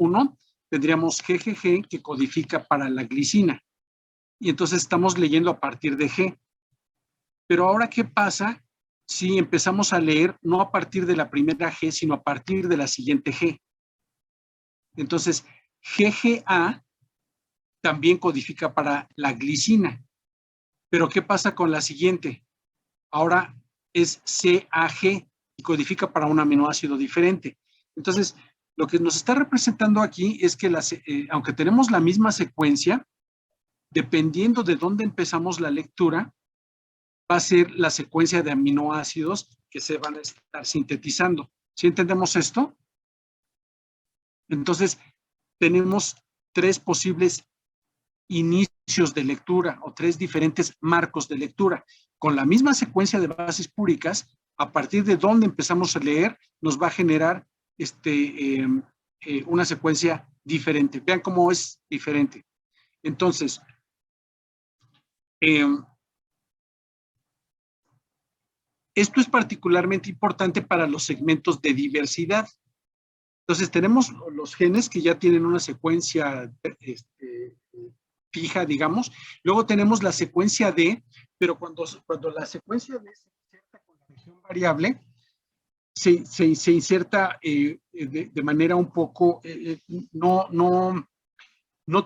1, tendríamos GGG que codifica para la glicina. Y entonces estamos leyendo a partir de G. Pero ahora, ¿qué pasa si empezamos a leer no a partir de la primera G, sino a partir de la siguiente G? Entonces, GGA también codifica para la glicina. Pero ¿qué pasa con la siguiente? Ahora es CAG y codifica para un aminoácido diferente. Entonces, lo que nos está representando aquí es que aunque tenemos la misma secuencia, dependiendo de dónde empezamos la lectura, va a ser la secuencia de aminoácidos que se van a estar sintetizando. ¿Sí entendemos esto? Entonces, tenemos 3 posibles inicios de lectura o 3 diferentes marcos de lectura. Con la misma secuencia de bases púricas, a partir de donde empezamos a leer, nos va a generar una secuencia diferente. Vean cómo es diferente. Entonces, esto es particularmente importante para los segmentos de diversidad. Entonces, tenemos los genes que ya tienen una secuencia fija, digamos. Luego tenemos la secuencia D, pero cuando la secuencia D se inserta con la región variable, se inserta de manera un poco no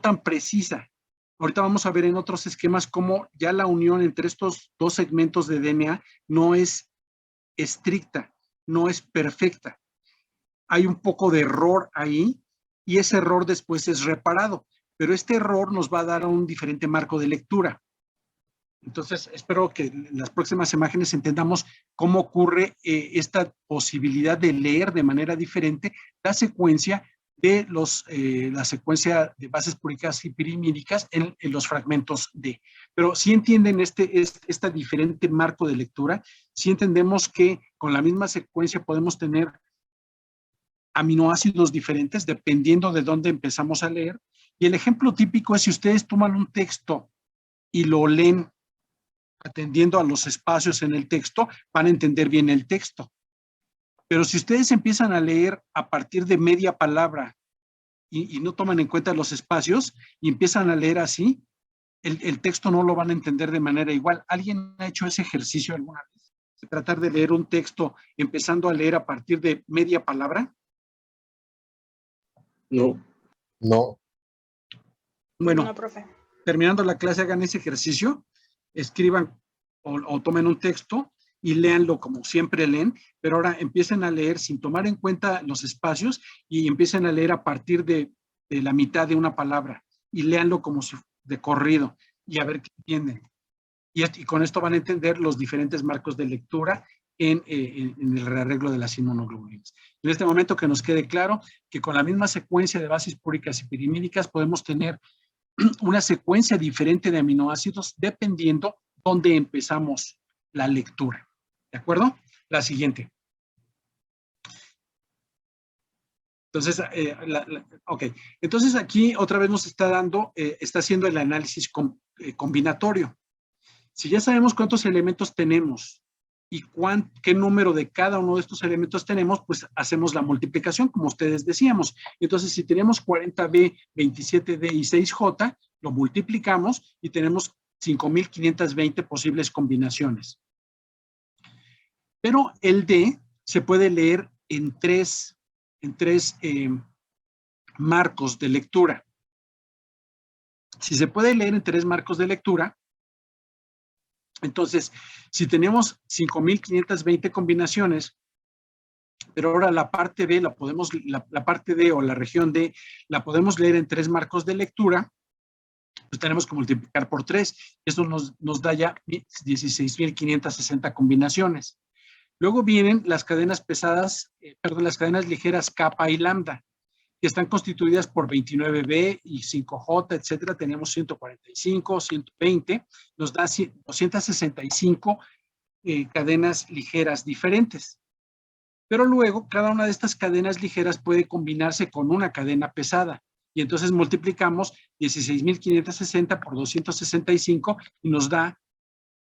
tan precisa. Ahorita vamos a ver en otros esquemas cómo ya la unión entre estos 2 segmentos de DNA no es estricta, no es perfecta. Hay un poco de error ahí y ese error después es reparado, pero este error nos va a dar un diferente marco de lectura. Entonces, espero que en las próximas imágenes entendamos cómo ocurre esta posibilidad de leer de manera diferente la secuencia de la secuencia de bases púricas y pirimídicas en los fragmentos D. Pero si entienden este diferente marco de lectura, si entendemos que con la misma secuencia podemos tener aminoácidos diferentes dependiendo de dónde empezamos a leer. Y el ejemplo típico es si ustedes toman un texto y lo leen atendiendo a los espacios en el texto, van a entender bien el texto. Pero si ustedes empiezan a leer a partir de media palabra y no toman en cuenta los espacios y empiezan a leer así, el texto no lo van a entender de manera igual. ¿Alguien ha hecho ese ejercicio alguna vez? De tratar de leer un texto empezando a leer a partir de media palabra. No. No. Bueno, no, profe. Terminando la clase hagan ese ejercicio, escriban o tomen un texto y léanlo como siempre leen, pero ahora empiecen a leer sin tomar en cuenta los espacios y empiecen a leer a partir de la mitad de una palabra y léanlo como si de corrido y a ver qué entienden. Y con esto van a entender los diferentes marcos de lectura en el rearreglo de las inmunoglobulinas. En este momento que nos quede claro que con la misma secuencia de bases púricas y pirimídicas podemos tener una secuencia diferente de aminoácidos dependiendo dónde empezamos la lectura. ¿De acuerdo? La siguiente. Entonces, ok. Entonces aquí otra vez nos está dando, está haciendo el análisis combinatorio. Si ya sabemos cuántos elementos tenemos y qué número de cada uno de estos elementos tenemos, pues hacemos la multiplicación, como ustedes decíamos. Entonces, si tenemos 40B, 27D y 6J, lo multiplicamos y tenemos 5,520 posibles combinaciones. Pero el D se puede leer en tres marcos de lectura. Si se puede leer en 3 marcos de lectura, entonces, si tenemos 5,520 combinaciones, pero ahora la parte B la parte D o la región D la podemos leer en 3 marcos de lectura, pues tenemos que multiplicar por 3. Esto nos da ya 16,560 combinaciones. Luego vienen las cadenas pesadas, las cadenas ligeras kappa y lambda, que están constituidas por 29B y 5J, etcétera. Tenemos 145, 120, nos da 265 cadenas ligeras diferentes. Pero luego, cada una de estas cadenas ligeras puede combinarse con una cadena pesada. Y entonces multiplicamos 16,560 por 265 y nos da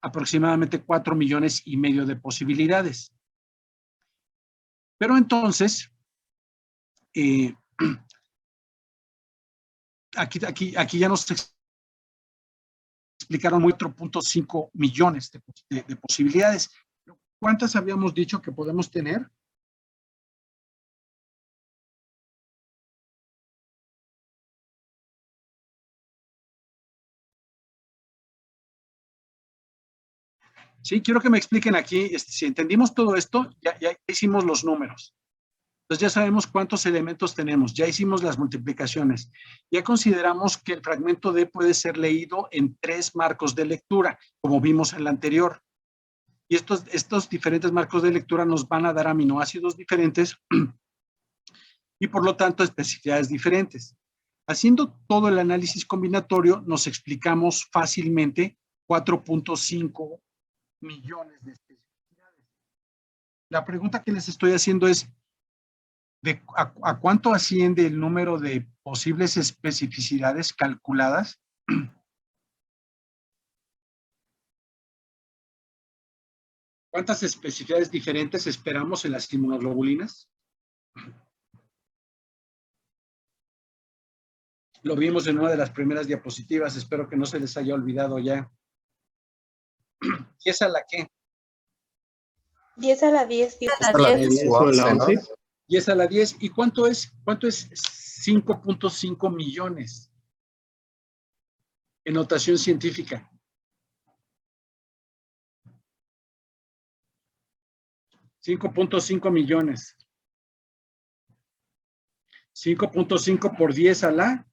aproximadamente 4,5 millones de posibilidades. Pero entonces, aquí ya nos explicaron 4.5 millones de posibilidades. ¿Cuántas habíamos dicho que podemos tener? Sí, quiero que me expliquen aquí, si entendimos todo esto, ya hicimos los números. Entonces ya sabemos cuántos elementos tenemos, ya hicimos las multiplicaciones, ya consideramos que el fragmento D puede ser leído en 3 marcos de lectura, como vimos en la anterior. Y estos diferentes marcos de lectura nos van a dar aminoácidos diferentes y por lo tanto especificidades diferentes. Haciendo todo el análisis combinatorio, nos explicamos fácilmente 4.5 millones de especificidades. La pregunta que les estoy haciendo es, ¿a cuánto asciende el número de posibles especificidades calculadas? ¿Cuántas especificidades diferentes esperamos en las inmunoglobulinas? Lo vimos en una de las primeras diapositivas, espero que no se les haya olvidado ya. ¿Y esa la qué? 10 a la 10. 10 a la 10 o 11, ¿no? 10 a la 10. ¿Y cuánto es 5.5 millones en notación científica? $5.5 millones. 5.5 por 10 a la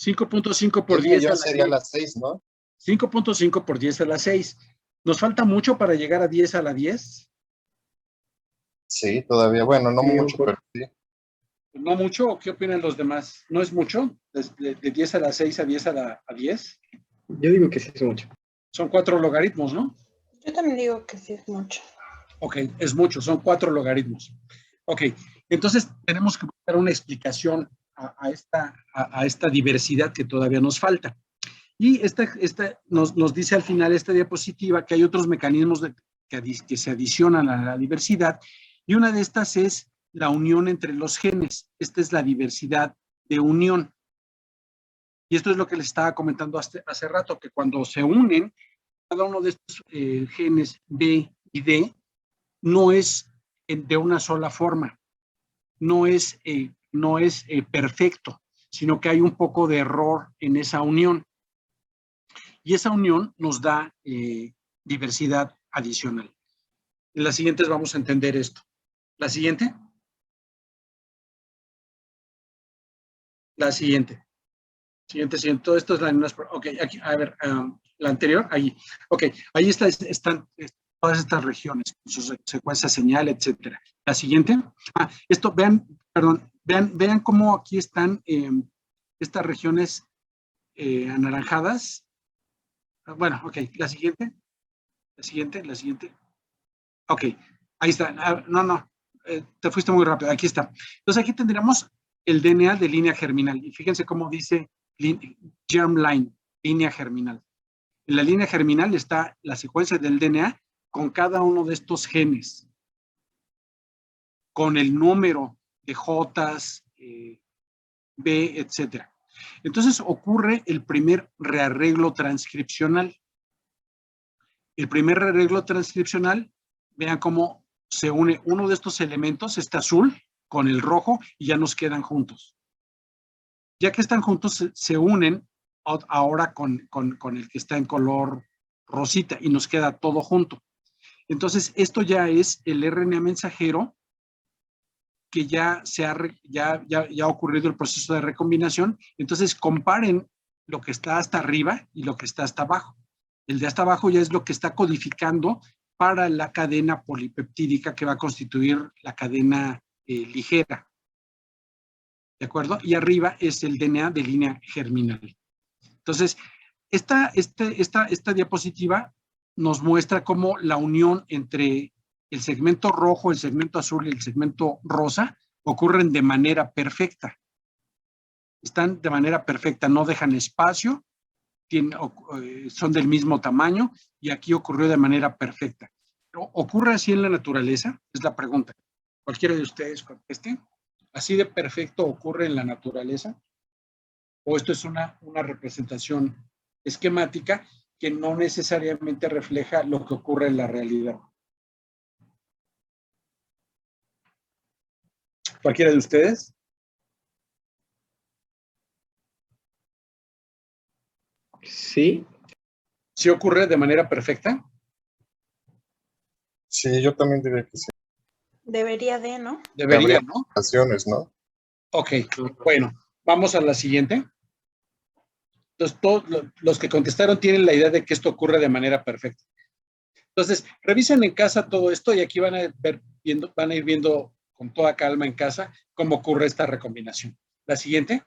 5.5 por 10 a la sería la 6, ¿no? 5.5 por 10 a la 6. ¿Nos falta mucho para llegar a 10 a la 10? Sí, todavía. Bueno, no mucho, pero sí. ¿No mucho? ¿O qué opinan los demás? ¿No es mucho? ¿De 10 a la 6 a 10 a la 10? Yo digo que sí es mucho. Son 4 logaritmos, ¿no? Yo también digo que sí es mucho. Ok, es mucho, son 4 logaritmos. Ok, entonces tenemos que buscar una explicación a esta diversidad que todavía nos falta. Y nos dice al final esta diapositiva que hay otros mecanismos que se adicionan a la diversidad, y una de estas es la unión entre los genes. Esta es la diversidad de unión. Y esto es lo que les estaba comentando hace rato, que cuando se unen, cada uno de estos genes B y D no es de una sola forma, no es perfecto, sino que hay un poco de error en esa unión. Y esa unión nos da diversidad adicional. En las siguientes vamos a entender esto. ¿La siguiente? La siguiente. Siguiente. Todo esto es la misma. Ok, aquí, a ver, la anterior, ahí. Ok, ahí están todas estas regiones, su secuencia señal, etcétera. La siguiente. Esto, vean cómo aquí están estas regiones anaranjadas. Bueno, ok, la siguiente. La siguiente. Ok, ahí está. Te fuiste muy rápido. Aquí está. Entonces aquí tendríamos el DNA de línea germinal. Y fíjense cómo dice germline, línea germinal. En la línea germinal está la secuencia del DNA con cada uno de estos genes, con el número de Jotas, B, etcétera. Entonces ocurre el primer rearreglo transcripcional. El primer rearreglo transcripcional, vean cómo se une uno de estos elementos, este azul, con el rojo, y ya nos quedan juntos. Ya que están juntos, se unen ahora con el que está en color rosita y nos queda todo junto. Entonces, esto ya es el RNA mensajero que ya ha ocurrido el proceso de recombinación. Entonces, comparen lo que está hasta arriba y lo que está hasta abajo. El de hasta abajo ya es lo que está codificando para la cadena polipeptídica que va a constituir la cadena ligera. ¿De acuerdo? Y arriba es el DNA de línea germinal. Entonces, esta diapositiva nos muestra cómo la unión entre el segmento rojo, el segmento azul y el segmento rosa ocurren de manera perfecta. Están de manera perfecta, no dejan espacio, son del mismo tamaño y aquí ocurrió de manera perfecta. ¿Ocurre así en la naturaleza? Es la pregunta. Cualquiera de ustedes conteste. ¿Así de perfecto ocurre en la naturaleza? ¿O esto es una representación esquemática que no necesariamente refleja lo que ocurre en la realidad? ¿Cualquiera de ustedes? Sí, ¿Sí ocurre de manera perfecta? Sí, yo también diría que sí. Debería de, ¿no? Debería, Habría ¿no? ocasiones, ¿no? Ok, bueno, vamos a la siguiente. Entonces, todos los que contestaron tienen la idea de que esto ocurre de manera perfecta. Entonces, revisen en casa todo esto y aquí van a ir viendo con toda calma en casa cómo ocurre esta recombinación. La siguiente.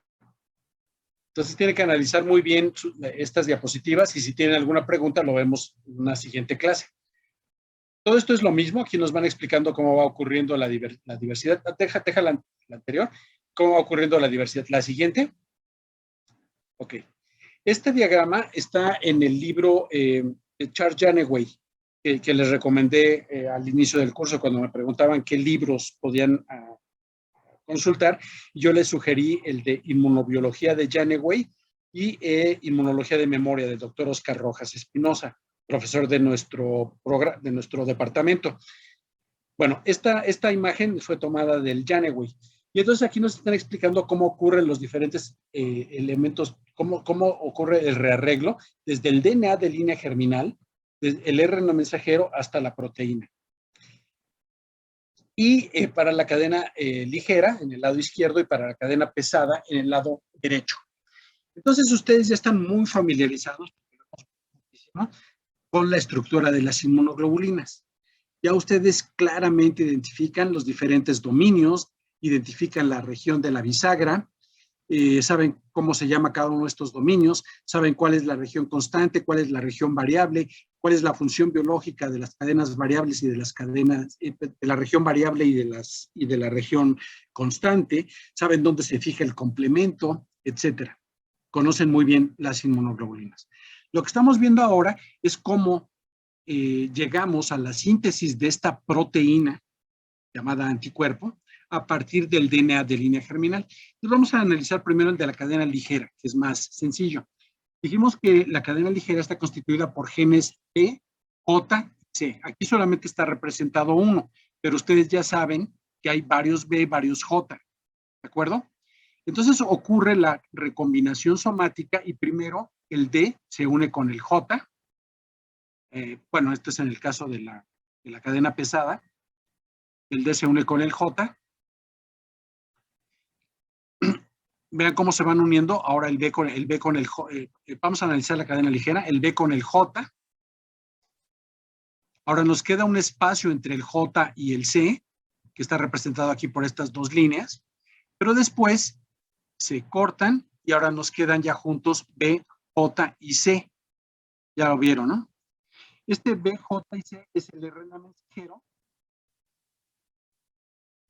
Entonces, tienen que analizar muy bien estas diapositivas y si tienen alguna pregunta lo vemos en una siguiente clase. Todo esto es lo mismo. Aquí nos van explicando cómo va ocurriendo la diversidad. Deja la anterior. Cómo va ocurriendo la diversidad. La siguiente. Ok. Este diagrama está en el libro de Charles Janeway, que les recomendé al inicio del curso cuando me preguntaban qué libros podían consultar. Yo les sugerí el de Inmunobiología de Janeway y Inmunología de Memoria del doctor Oscar Rojas Espinosa, profesor de nuestro departamento. Bueno, esta imagen fue tomada del Janeway. Y entonces aquí nos están explicando cómo ocurren los diferentes elementos, cómo ocurre el rearreglo desde el DNA de línea germinal, desde el RNA mensajero hasta la proteína. Y para la cadena ligera en el lado izquierdo y para la cadena pesada en el lado derecho. Entonces ustedes ya están muy familiarizados con la estructura de las inmunoglobulinas. Ya ustedes claramente identifican los diferentes dominios, identifican la región de la bisagra, saben cómo se llama cada uno de estos dominios, saben cuál es la región constante, cuál es la región variable, cuál es la función biológica de las cadenas variables y de las cadenas, de la región variable y de la región constante, saben dónde se fija el complemento, etcétera. Conocen muy bien las inmunoglobulinas. Lo que estamos viendo ahora es cómo llegamos a la síntesis de esta proteína llamada anticuerpo a partir del DNA de línea germinal. Entonces vamos a analizar primero el de la cadena ligera, que es más sencillo. Dijimos que la cadena ligera está constituida por genes B, J y C. Aquí solamente está representado uno, pero ustedes ya saben que hay varios B, varios J, ¿de acuerdo? Entonces ocurre la recombinación somática y primero el D se une con el J. Bueno, esto es en el caso de la cadena pesada. El D se une con el J. Vean cómo se van uniendo ahora el B con el J. Vamos a analizar la cadena ligera, el B con el J. Ahora nos queda un espacio entre el J y el C, que está representado aquí por estas dos líneas, pero después se cortan y ahora nos quedan ya juntos B, J y C. Ya lo vieron, ¿no? Este B, J y C es el RNA mensajero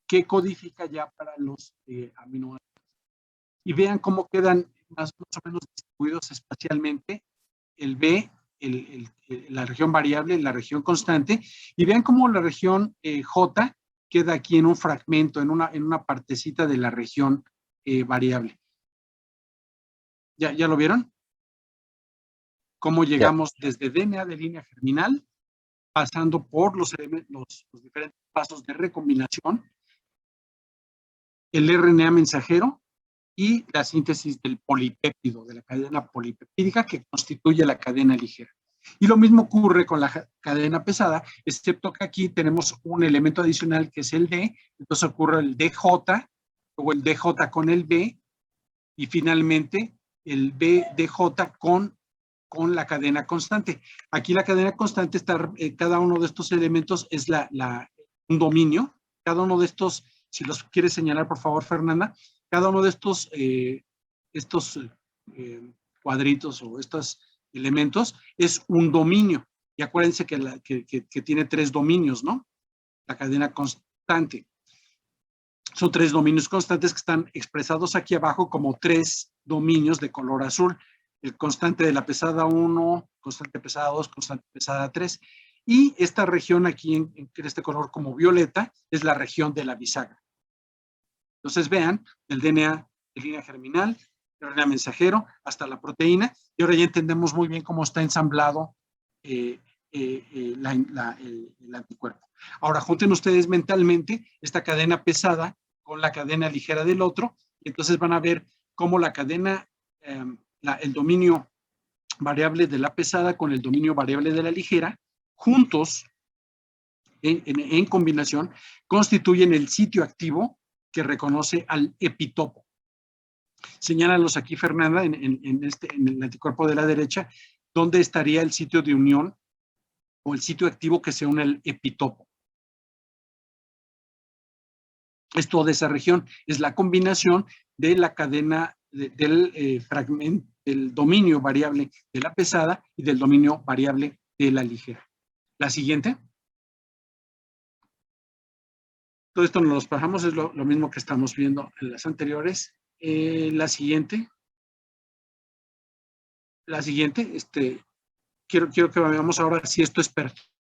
que codifica ya para los aminoácidos. Y vean cómo quedan más o menos distribuidos espacialmente el B, la región variable, la región constante, y vean cómo la región J queda aquí en un fragmento, en una partecita de la región variable. ¿Ya lo vieron? Cómo llegamos desde DNA de línea germinal, pasando por los diferentes pasos de recombinación, el RNA mensajero, y la síntesis del polipéptido, de la cadena polipeptídica que constituye la cadena ligera. Y lo mismo ocurre con la cadena pesada, excepto que aquí tenemos un elemento adicional que es el D, entonces ocurre el DJ, luego el DJ con el B, y finalmente el BDJ con la cadena constante. Aquí la cadena constante está, cada uno de estos elementos es un dominio, cada uno de estos, si los quieres señalar por favor Fernanda, cada uno de estos cuadritos o estos elementos es un dominio. Y acuérdense que tiene tres dominios, ¿no? La cadena constante. Son tres dominios constantes que están expresados aquí abajo como tres dominios de color azul. El constante de la pesada 1, constante pesada 2, constante pesada 3. Y esta región aquí en este color como violeta es la región de la bisagra. Entonces vean, el DNA de línea germinal, el RNA mensajero, hasta la proteína, y ahora ya entendemos muy bien cómo está ensamblado el anticuerpo. Ahora junten ustedes mentalmente esta cadena pesada con la cadena ligera del otro, y entonces van a ver cómo la cadena, el dominio variable de la pesada con el dominio variable de la ligera, juntos, en combinación, constituyen el sitio activo que reconoce al epitopo. Señálalos aquí, Fernanda, en el anticuerpo de la derecha, dónde estaría el sitio de unión o el sitio activo que se une al epitopo. Es toda esa región, es la combinación de la cadena del fragmento, del dominio variable de la pesada y del dominio variable de la ligera. La siguiente. Todo esto nos lo bajamos, es lo mismo que estamos viendo en las anteriores. La siguiente. La siguiente, quiero que veamos ahora si esto es perfecto.